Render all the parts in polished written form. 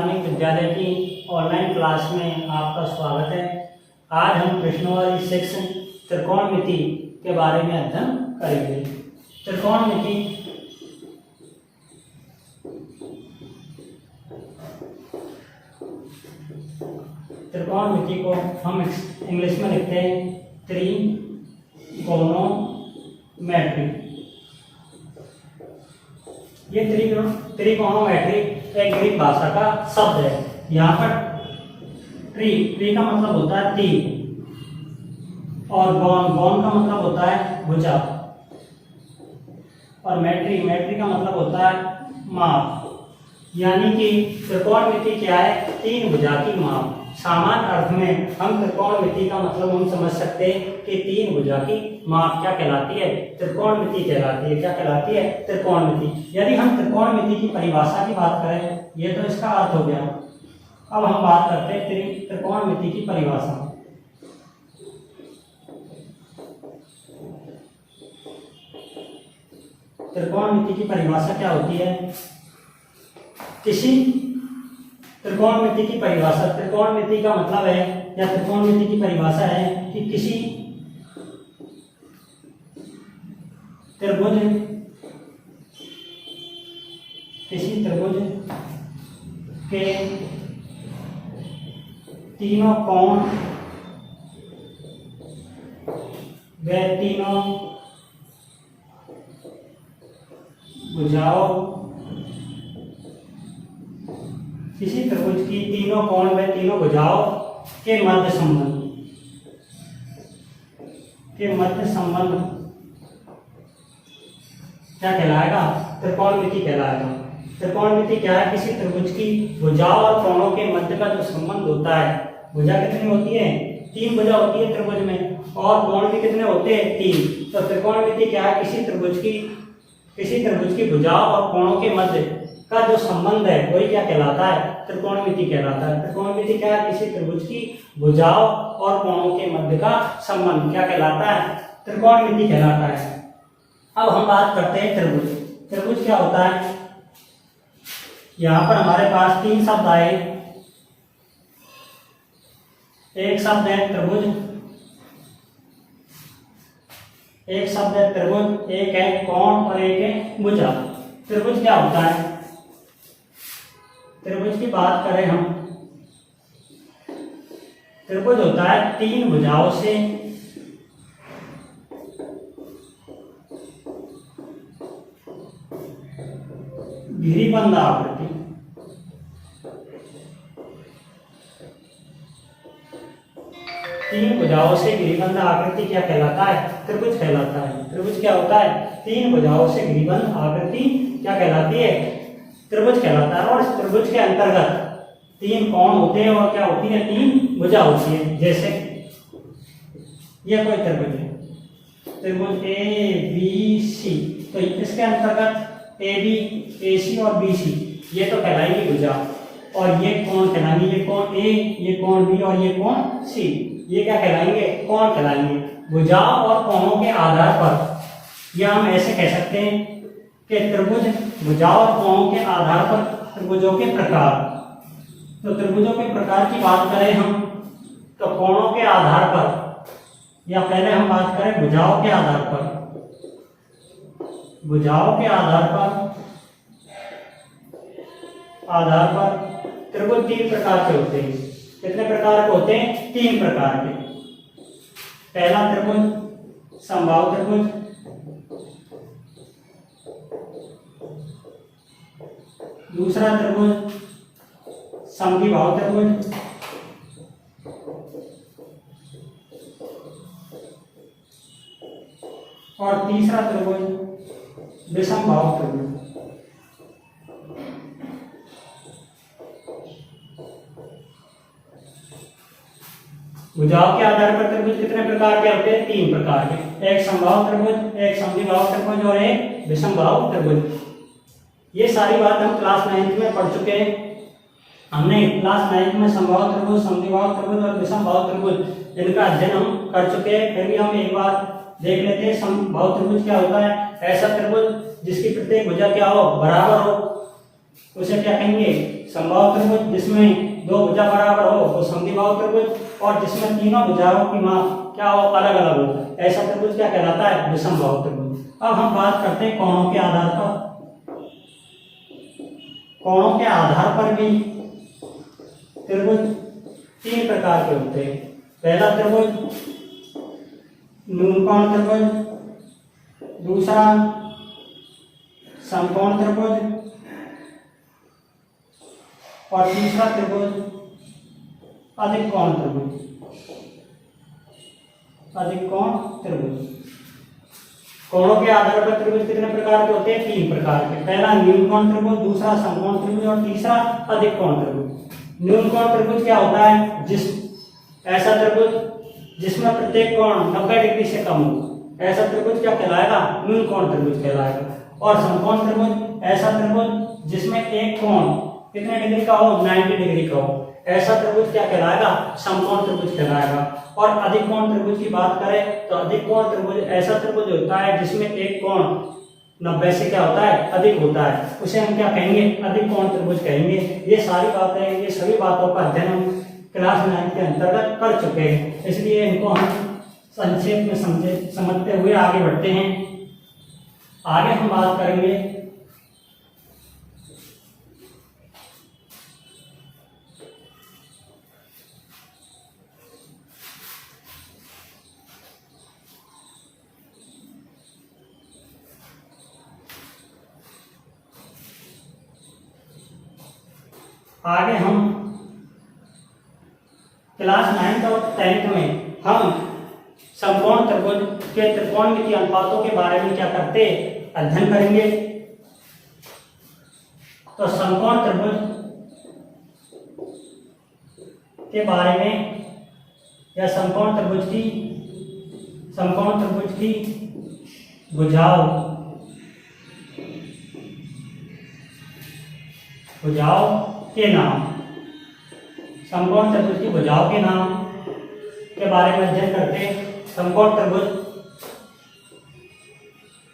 माध्यमिक विद्यालय की ऑनलाइन क्लास में आपका स्वागत है। आज हम प्रश्नोत्तरी सेक्शन त्रिकोणमिति के बारे में अध्ययन करेंगे। त्रिकोणमिति त्रिकोणमिति को हम इंग्लिश में लिखते हैं त्रिकोणोमेट्री। ये त्रिकोणोमेट्री एक ग्रीक भाषा का शब्द है। यहाँ पर ट्री का मतलब होता है तीर और गॉन का मतलब होता है भुजा और मैट्री का मतलब होता है माप। यानी कि त्रिकोणमिति क्या है? तीन भुजा की माप। सामान्य अर्थ में हम त्रिकोणमिति का मतलब हम समझ सकते हैं कि तीन भुजा की माप क्या कहलाती है? त्रिकोणमिति कहलाती है। क्या कहलाती है? त्रिकोणमिति। यदि हम त्रिकोणमिति की परिभाषा की बात करें, ये तो इसका अर्थ हो गया। अब हम बात करते हैं त्रिकोणमिति की परिभाषा। त्रिकोणमिति की परिभाषा क्या होती है? किसी त्रिकोणमिति की परिभाषा, त्रिकोणमिति का मतलब है या त्रिकोणमिति की परिभाषा है कि किसी त्रिभुज के तीनों कोण व तीनों भुजाओं, किसी त्रिभुज की तीनों कोण व तीनों भुजाओं के मध्य संबंध क्या कहलाएगा? त्रिकोणमिति कहलाएगा। त्रिकोणमिति क्या है? किसी त्रिभुज की भुजाओं और कोणों के मध्य का जो संबंध होता है। भुजा कितनी होती है? तीन भुजा होती है त्रिभुज में, और कोण भी कितने होते हैं? तीन। तो त्रिकोणमिति क्या है? किसी त्रिभुज की भुजाओं और कोणों के मध्य का जो संबंध है वही क्या कहलाता है? त्रिकोणमिति कहलाता है। त्रिकोणमिति क्या है? किसी त्रिभुज की भुजाओं और कोणों के मध्य का संबंध क्या कहलाता है? त्रिकोणमिति कहलाता है। अब हम बात करते हैं त्रिभुज। त्रिभुज क्या होता है? यहाँ पर हमारे पास तीन शब्द आए। एक शब्द है त्रिभुज, एक है कोण और एक है भुजा। त्रिभुज क्या होता है? त्रिभुज की बात करें हम, त्रिभुज होता है तीन भुजाओं से घिरीबंध आकृति। तीन भुजाओं से घिरीबंध आकृति क्या कहलाता है? त्रिभुज कहलाता है। त्रिभुज क्या होता है? तीन भुजाओं से घिरीबंध आकृति क्या कहलाती है? त्रिभुज कहलाता है। और इस त्रिभुज के अंतर्गत तीन कोण होते हैं और क्या होती है? तीन भुजा होती है। जैसे यह कोई त्रिभुज है, त्रिभुज ए बी सी, तो इसके अंतर्गत ए बी, ए सी और बी सी ये तो कहलाएंगे भुजा, और ये कोण कहलाएंगे। ये कोण ए, ये कोण बी और ये कोण सी, ये क्या कहलाएंगे? कोण कहलाएंगे। भुजाओं और कोणों के आधार पर, या हम ऐसे कह सकते हैं कि त्रिभुज भुजाओं और कोणों के आधार पर त्रिभुजों के प्रकार। तो त्रिभुजों के प्रकार की बात करें हम, तो कोणों के आधार पर, या पहले हम बात करें भुजाओं के आधार पर। भुजाओं के आधार पर त्रिभुज तीन प्रकार के होते हैं। कितने प्रकार के होते हैं? तीन प्रकार के। पहला त्रिभुज समबाहु त्रिभुज, दूसरा त्रिभुज समद्विबाहु त्रिभुज, और तीसरा त्रिभुज विषमबाहु त्रिभुज। भुजाओं के आधार पर त्रिभुज कितने प्रकार के होते हैं? तीन प्रकार के। एक समबाहु त्रिभुज, एक समद्विबाहु त्रिभुज और एक विषमबाहु त्रिभुज। ये सारी बात हम क्लास 9th में पढ़ चुके हैं। हमने क्लास 9th में समबाहु त्रिभुज, समद्विबाहु त्रिभुज और विषमबाहु त्रिभुज इनका अध्ययन हम कर चुके हैं। फिर भी हम एक बार देख लेते हैं। समबाहु त्रिभुज क्या होता है? ऐसा त्रिभुज जिसकी प्रत्येक भुजा क्या हो? बराबर हो। उसे क्या कहेंगे? समबाहु त्रिभुज। जिसमें दो भुजा बराबर हो वो समद्विबाहु त्रिभुज, और जिसमें तीनों भुजाओं की माप क्या हो? अलग अलग हो, ऐसा त्रिभुज क्या कहलाता है? विषमबाहु त्रिभुज। अब हम बात करते हैं कोणों के आधार पर। कोणों के आधार पर भी त्रिभुज तीन प्रकार के होते हैं। पहला त्रिभुज न्यूनकोण त्रिभुज, दूसरा समकोण त्रिभुज, और तीसरा त्रिभुज अधिक कोण त्रिभुज। अधिक कोण त्रिभुज। कोणों के आधार पर त्रिभुज कितने प्रकार के होते हैं? तीन प्रकार के। पहला न्यूनकोण त्रिभुज, दूसरा समकोण त्रिभुज, और तीसरा अधिक कोण त्रिभुज। न्यूनकोण त्रिभुज क्या होता है? ऐसा त्रिभुज जिसमें प्रत्येक कोण 90 डिग्री से कम हो, ऐसा त्रिभुज क्या कहलाएगा? न्यूनकोण त्रिभुज कहलाएगा। और समकोण त्रिभुज ऐसा त्रिभुज जिसमें एक कोण कितने डिग्री का हो? 90 डिग्री का हो, ऐसा त्रिभुज क्या कहलाएगा? समकोण त्रिभुज कहलाएगा। और अधिक कोण त्रिभुज की बात करें तो अधिक कोण त्रिभुज ऐसा त्रिभुज होता है जिसमें एक कोण 90 से क्या होता है? अधिक होता है, उसे हम क्या कहेंगे? अधिक कोण त्रिभुज कहेंगे। ये सारी बातें, ये सभी बातों का अध्ययन हम क्लास 9 के अंतर्गत कर चुके हैं, इसलिए इनको हम संक्षेप में समझते हुए आगे बढ़ते हैं। आगे हम बात करेंगे क्लास 9 और 10 में हम समकोण त्रिभुज के त्रिकोणमितीय अनुपातों के बारे में क्या करते? अध्ययन करेंगे। तो समकोण त्रिभुज के बारे में या समकोण त्रिभुज की भुजाओं के नाम, समकोण त्रिभुज की भुजाओं के नाम के बारे में अध्ययन करते हैं। समकोण त्रिभुज,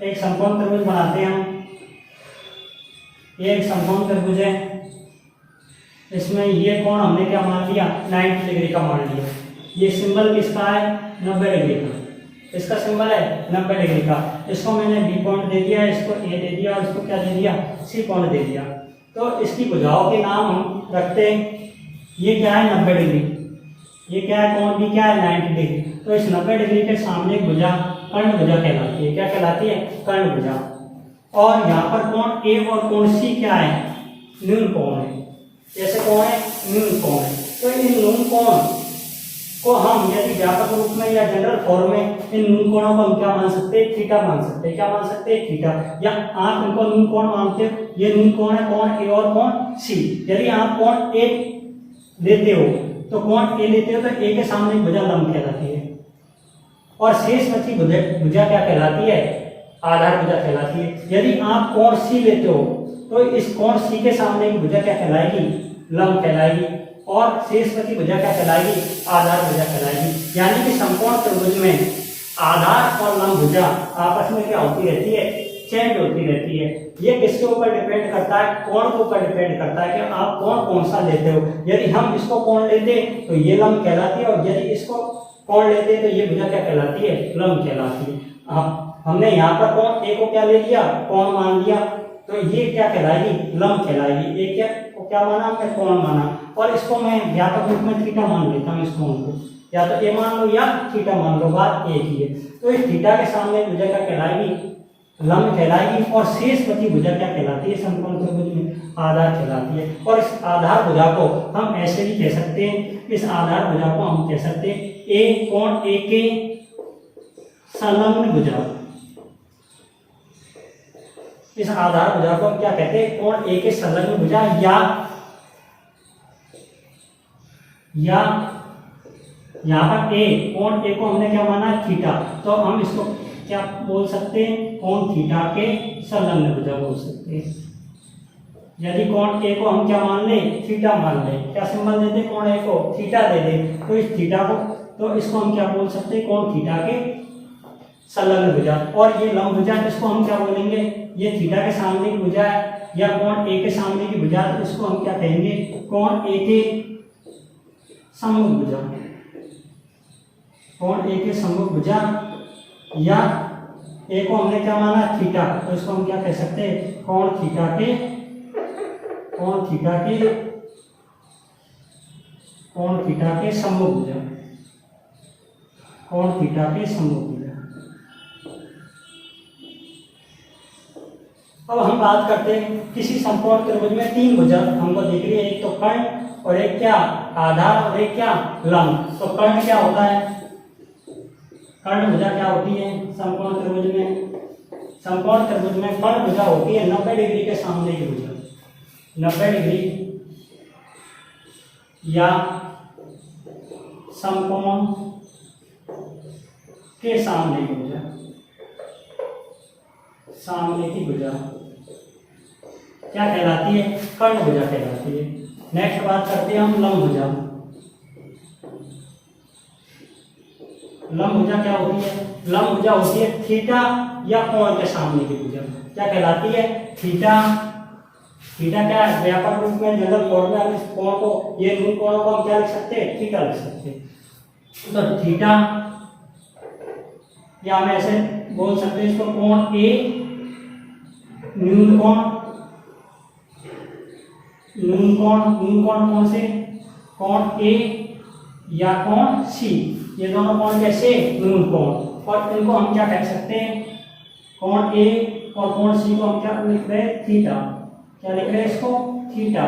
एक समकोण त्रिभुज बनाते हैं हम। ये एक समकोण त्रिभुज है, इसमें ये कोण हमने क्या मान लिया? 90 डिग्री का मान लिया। ये सिंबल किसका है? 90 डिग्री का। इसका सिंबल है 90 डिग्री का। इसको मैंने बी पॉइंट दे दिया, इसको ए दे दिया, और इसको क्या दे दिया? सी पॉइंट दे दिया। तो इसकी भुजाओं के नाम हम रखते हैं। ये क्या है? 90 डिग्री। ये क्या है? कोण भी क्या है? 90 डिग्री। तो इस 90 डिग्री के सामने एक भुजा कर्ण भुजा कहलाती है। क्या कहलाती है? कर्ण भुजा। और यहाँ पर कोण ए और कोण सी क्या है? न्यून कोण है। जैसे कोण है? न्यून कोण है। तो इन न्यून कोण को हम यदि व्यापक रूप में या जनरल फॉर्म में इन न्यून कोणों को हम क्या मान सकते हैं? थीटा मान सकते हैं। क्या मान सकते हैं? थीटा। या आप इनको न्यून कोण मानते हो, ये न्यून कोण है, कोण ए और कोण सी। यदि आप कोण ए लेते हो तो कोण ए लेते हो तो ए के सामने भुजा लंब कहलाती है, और शेष बची भुजा क्या कहलाती है? आधार भुजा कहलाती है। यदि आप कोण सी लेते हो तो इस कोण सी के सामने की भुजा क्या कहलाएगी? लंब कहलाएगी, और शेष बची भुजा क्या कहलाएगी? आधार भुजा कहलाएगी। यानी कि समकोण त्रिभुज में आधार और लंब भुजा आपस में क्या होती रहती है? चेंज होती रहती है। ये किसके ऊपर डिपेंड करता है? कोण के ऊपर डिपेंड करता है कि आप कोण कौन सा लेते हो। यदि हम इसको कोण लेते तो ये लंब कहलाती है, और यदि इसको कोण लेते तो ये भुजा क्या कहलाती है? लंब कहलाती है। हमने यहाँ पर कोण ए को क्या ले लिया? कोण मान लिया, तो ये क्या कहलाएगी? लंब कहलाएगी। ये क्या माना? हमने कोण माना, और इसको मैं व्यापक रूप में थीटा मान लेता हूँ। इस कोण को या तो ए मान लो या थीटा मान लो, बात एक ही है। तो इस थीटा के सामने भुजा क्या कहलाएगी? लंब कहलाएगी, और शेष बची भुजा क्या कहलाती है? समकोण त्रिभुज में आधार कहलाती है। और इस आधार भुजा को हम ऐसे भी कह सकते हैं, इस आधार भुजा को हम कह सकते हैं ए कोण ए के संलग्न भुजा। इस आधार भुजा को हम क्या कहते हैं? कोण ए के संलग्न भुजा, या यहाँ पर ए, कोण ए को हमने क्या माना? थीटा। तो हम इसको क्या बोल सकते हैं? कोण थीटा के संलग्न भुजा बोल सकते हैं। यदि कोण ए को हम क्या मान लें? थीटा मान लें। क्या सिंबल दे दें? कोण ए को थीटा दे दें। तो इस थीटा को, तो इसको हम क्या बोल सकते हैं? कोण थीटा के संलग्न भुजा। और ये लंब भुजा इसको हम क्या बोलेंगे, ये थीटा के सामने की भुजा है या कोण ए के सामने की भुजा, तो इसको हम क्या कहेंगे, कोण ए के सम्मुख भुजा। कोण ए के सम्मुख भुजा, या ए को हमने क्या माना, थीटा, तो इसको हम क्या कह सकते हैं, कोण थीटा के सम्मुख भुजा। कोण थीटा के सम्मुख भुजा। अब हम बात करते हैं किसी समकोण त्रिभुज में तीन भुजा हमको दिख रही है, एक तो कर्ण और एक क्या आधार और एक क्या लंब। तो कर्ण क्या होता है, कर्ण भुजा क्या होती है समकोण त्रिभुज में, समकोण त्रिभुज में कर्ण भुजा होती है 90 डिग्री के सामने की भुजा, 90 डिग्री या समकोण के सामने की भुजा, सामने की भुजा क्या कहलाती है, कर्ण भुजा कहलाती है। नेक्स्ट बात करते हैं हम लंब भुजा। लंब भुजा क्या होती है, लंब भुजा होती है थीटा या कोण के सामने की भुजा। क्या कहलाती है, थीटा। थीटा क्या है, व्यापक रूप में जनरल कोण में हम इस कोण को, ये न्यून कोणों को हम क्या लिख सकते हैं, थीटा लिख सकते हैं। तो थीटा, या हम ऐसे बोल सकते हैं इसको, कोण ए न्यून कोण, न्यून कोण कौन से, कोण ए या कोण सी, ये दोनों कोण कैसे, न्यून कोण। और इनको हम क्या कह सकते हैं, कोण ए और कोण सी को हम क्या लिख रहे हैं, थीटा। क्या लिख रहे हैं इसको, थीटा।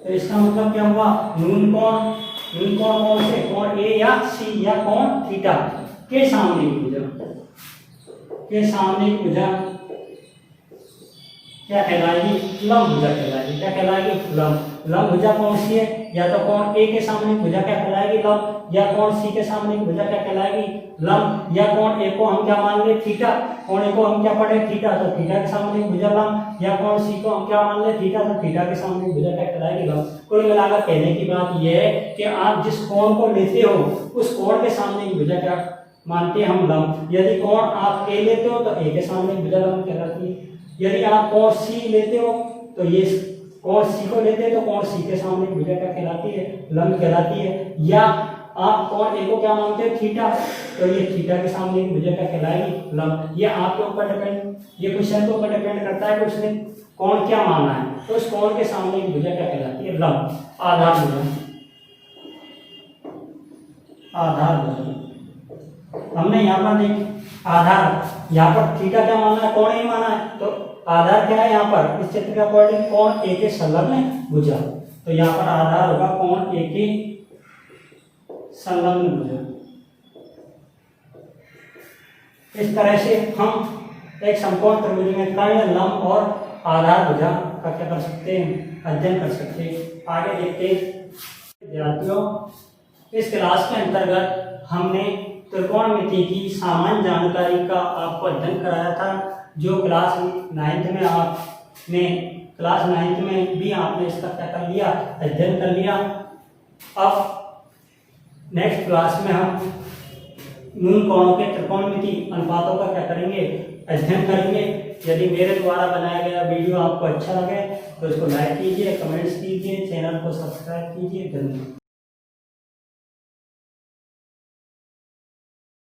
तो इसका मतलब क्या हुआ, न्यून कोण कौन से, कोण ए या सी या कोण थीटा के सामने की भुजा, के सामने की भुजा क्या कहलाएगी, लंब भुजा कहलाएगी। क्या कहलाएगी, लंब भुजा कौन सी है, या तो कोण ए के सामने की भुजा क्या कहलाएगी, लंब, या कोण सी के सामने की भुजा क्या कहलाएगी, लंब, या कोण ए को हम क्या मान ले, थीटा। कोण ए को हम क्या पढ़े, थीटा, तो थीटा के सामने की भुजा लंब, या कोण सी को हम क्या मान ले, थीटा, तो थीटा के सामने की भुजा क्या कहलाएगी, लंब। कुल मिलाकर कहने की बात यह है कि आप जिस कोण को लेते हो उस कोण के सामने की भुजा क्या मानते हैं हम, लंब। यदि कोण आप ए लेते हो तो ए के सामने की भुजा लंब कहलाती है। यदि आप कोण सी लेते हो तो ये कोण सी को लेते हैं तो कोण सी के सामने की भुजा क्या कहलाती है, लंब कहलाती है। या आप कोण ए को क्या मानते हैं, थीटा, तो ये थीटा के सामने की भुजा क्या कहलाएगी, लंब। ये आपके ऊपर डिपेंड, ये क्वेश्चन के ऊपर डिपेंड करता है कि उसने कोण क्या माना है। तो उस कोण के सामने की भुजा क्या कहलाती है, लंब। आधार भुजा, आधार भुजा हमने यहाँ पर देख, आधार यहाँ पर थीटा क्या माना है, कोण ए माना है, तो आधार क्या है यहाँ पर इस चित्र के अकॉर्डिंग, कोण ए के संलग्न भुजा। तो यहाँ पर आधार होगा कोण ए के संलग्न भुजा। इस तरह से हम एक समकोण त्रिभुज में कर्ण, लंब और आधार भुजा का क्या कर सकते हैं, अध्ययन कर सकते हैं। आगे देखते हैं विद्यार्थियों, इस क्लास के अंतर्गत हमने त्रिकोणमिति की सामान्य जानकारी का आपको अध्ययन कराया था, जो क्लास 9th में आपने, क्लास 9th में भी आपने इसका क्या कर लिया, अध्ययन कर लिया। अब नेक्स्ट क्लास में हम न्यून कोणों के त्रिकोणमिति अनुपातों का क्या करेंगे, अध्ययन करेंगे। यदि मेरे द्वारा बनाया गया वीडियो आपको अच्छा लगे तो इसको लाइक कीजिए, कमेंट्स कीजिए, चैनल को सब्सक्राइब कीजिए। धन्यवाद।